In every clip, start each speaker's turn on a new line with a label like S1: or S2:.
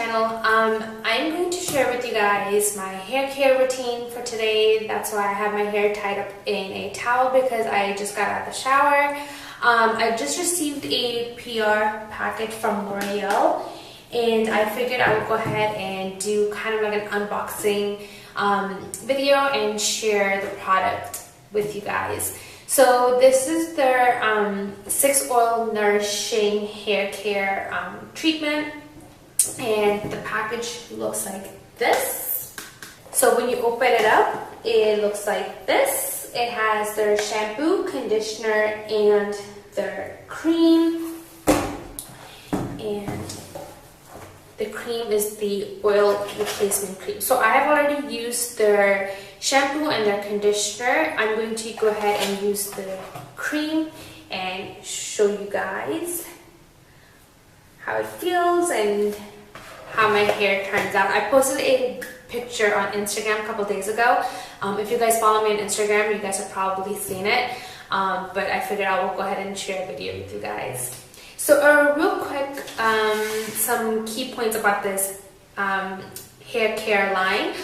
S1: channel. I'm going to share with you guys my hair care routine for today. That's why I have my hair tied up in a towel because I just got out of the shower. I just received a PR package from L'Oreal, and I figured I would go ahead and do kind of like an unboxing video and share the product with you guys. So this is their 6-oil nourishing hair care treatment, and the package looks like this. So when you open it up, it looks like this. It has their shampoo, conditioner, and their cream, and the cream is the oil replacement cream. So I have already used their shampoo and their conditioner. I'm going to go ahead and use the cream and show you guys how it feels and how my hair turns out. I posted a picture on Instagram a couple days ago. If you guys follow me on Instagram, you guys have probably seen it, but I figured I will go ahead and share a video with you guys. So real quick, some key points about this hair care line.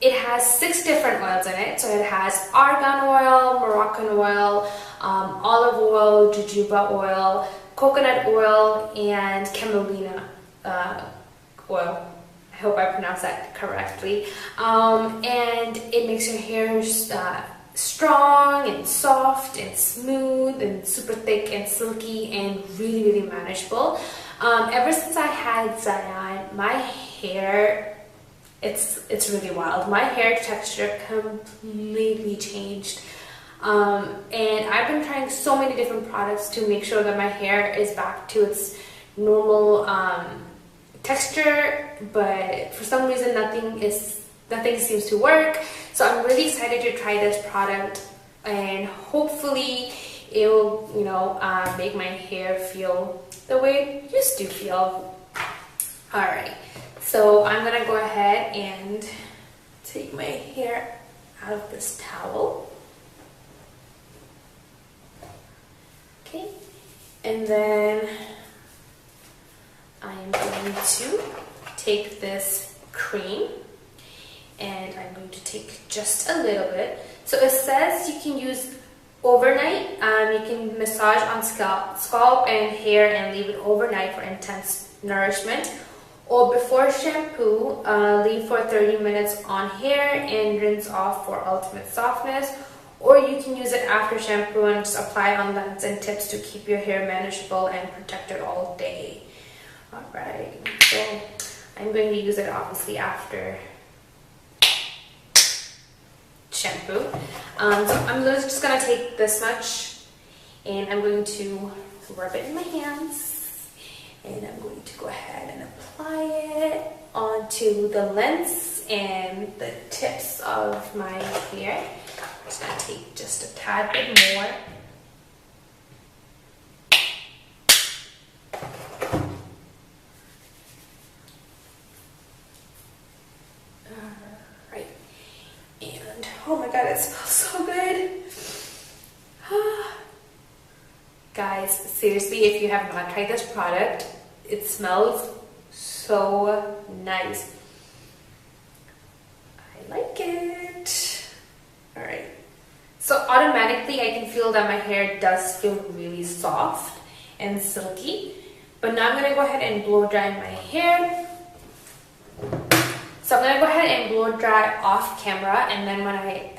S1: It has 6 different oils in it. So it has argan oil, Moroccan oil, olive oil, jojoba oil, coconut oil, and camelina oil. I hope I pronounced that correctly. And it makes your hair strong and soft and smooth and super thick and silky and really, really manageable. Ever since I had Zion, my hair, it's really wild. My hair texture completely changed. And I've been trying so many different products to make sure that my hair is back to its normal texture, but for some reason nothing seems to work. So I'm really excited to try this product, and hopefully it will, make my hair feel the way it used to feel. Alright, so I'm gonna go ahead and take my hair out of this towel. Okay, and then I'm going to take this cream, and I'm going to take just a little bit. So it says you can use overnight. You can massage on scalp and hair and leave it overnight for intense nourishment. Or before shampoo, leave for 30 minutes on hair and rinse off for ultimate softness. Or you can use it after shampoo and just apply on lengths and tips to keep your hair manageable and protected all day. Alright, so I'm going to use it obviously after shampoo. So I'm just going to take this much and I'm going to rub it in my hands, and I'm going to go ahead and apply it onto the lengths and the tips of my hair. I'm just going to take just a tad bit more. Oh my god, it smells so good. Guys, seriously, if you have not tried this product, it smells so nice. I like it. Alright. So automatically I can feel that my hair does feel really soft and silky. But now I'm going to go ahead and blow dry my hair. So I'm going to go ahead and blow dry off camera, and then when I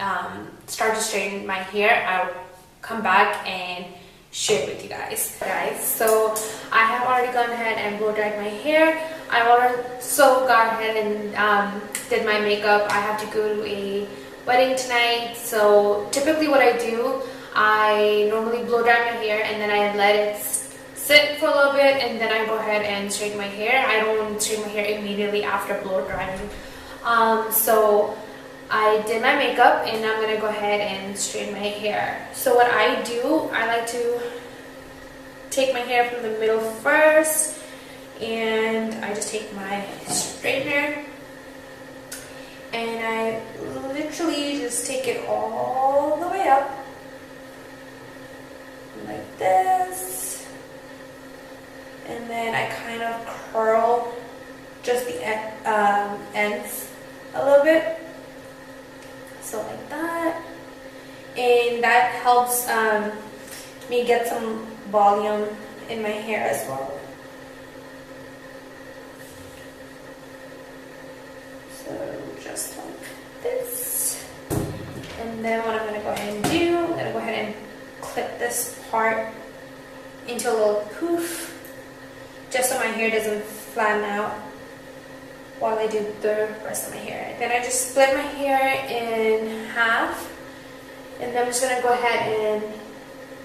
S1: start to straighten my hair, I'll come back and share it with you guys. So I have already gone ahead and blow dried my hair. I also gone ahead and did my makeup. I have to go to a wedding tonight, so typically what I do, I normally blow dry my hair and then I let it sit for a little bit, and then I go ahead and straighten my hair. I don't straighten my hair immediately after blow drying. So I did my makeup, and I'm gonna go ahead and straighten my hair. So what I do, I like to take my hair from the middle first, and I just take my straightener and I literally just take it all the way up like this, and then I kind of curl just the ends a little bit, so like that, and that helps me get some volume in my hair as well. So just like this, and then what I'm going to go ahead and do, I'm going to go ahead and clip this part into a little poof, just so my hair doesn't flatten out while I do the rest of my hair. Then I just split my hair in half, and then I'm just going to go ahead and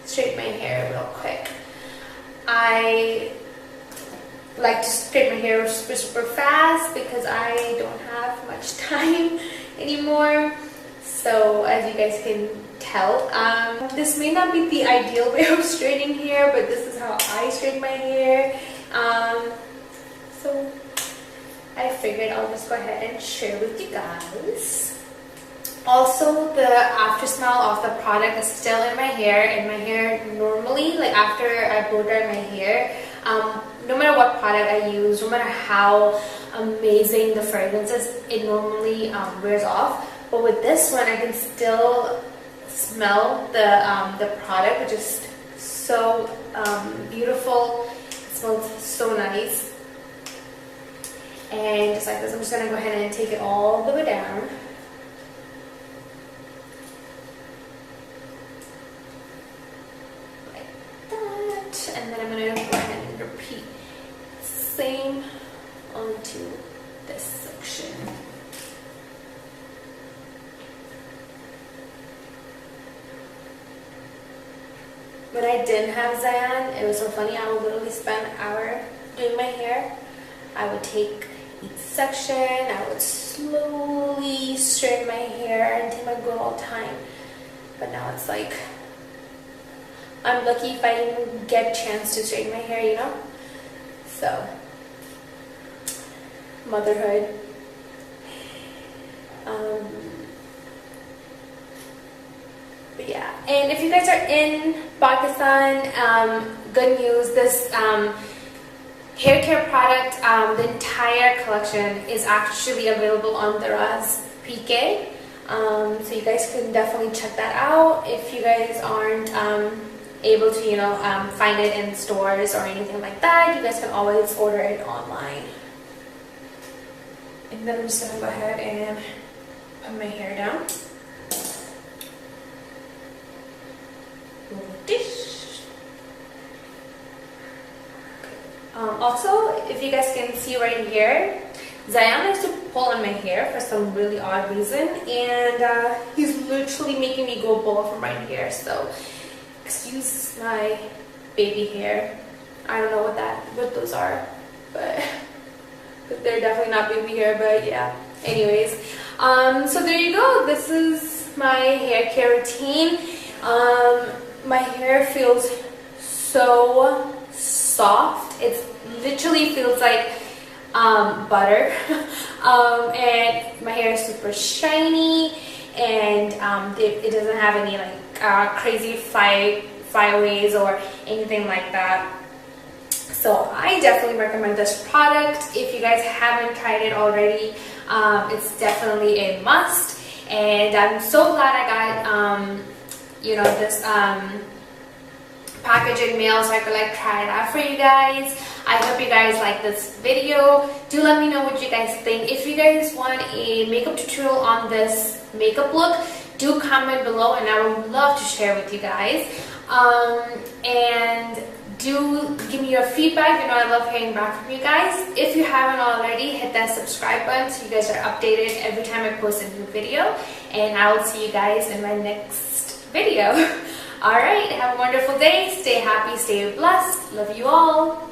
S1: straighten my hair real quick. I like to straighten my hair super fast because I don't have much time anymore. So as you guys can tell, this may not be the ideal way of straightening hair, but this is how I straighten my hair. So I figured I'll just go ahead and share with you guys. Also, the after smell of the product is still in my hair, and my hair normally, like after I blow dry my hair, no matter what product I use, no matter how amazing the fragrance is, it normally wears off. But with this one, I can still smell the product, which is so beautiful. It smells so nice. And just like this, I'm just going to go ahead and take it all the way down. Like that. And then I'm going to go ahead and repeat the same onto this section. When I didn't have Zion, it was so funny. I would literally spend an hour doing my hair. I would take each section, I would slowly straighten my hair and take my good old time. But now it's like, I'm lucky if I even get a chance to straighten my hair, you know? So, motherhood. But yeah, and if you guys are in Pakistan, good news, this hair care product, the entire collection is actually available on Daraz.pk. So you guys can definitely check that out if you guys aren't able to, you know, find it in stores or anything like that. You guys can always order it online. And then I'm just gonna go ahead and put my hair down. Dish. Also, if you guys can see right here, Zion likes to pull on my hair for some really odd reason, and he's literally making me go bald from right here. So, excuse my baby hair. I don't know what those are, but they're definitely not baby hair. But yeah. Anyways, so there you go. This is my hair care routine. My hair feels so soft. It literally feels like butter. And my hair is super shiny, and it doesn't have any like crazy flyaways or anything like that. So I definitely recommend this product. If you guys haven't tried it already, it's definitely a must. And I'm so glad I got you know, this package in mail so I could like try it out for you guys. I hope you guys like this video. Do let me know what you guys think. If you guys want a makeup tutorial on this makeup look, do comment below and I would love to share with you guys. And do give me your feedback. You know, I love hearing back from you guys. If you haven't already, hit that subscribe button so you guys are updated every time I post a new video. And I will see you guys in my next video. Alright, have a wonderful day. Stay happy, stay blessed. Love you all.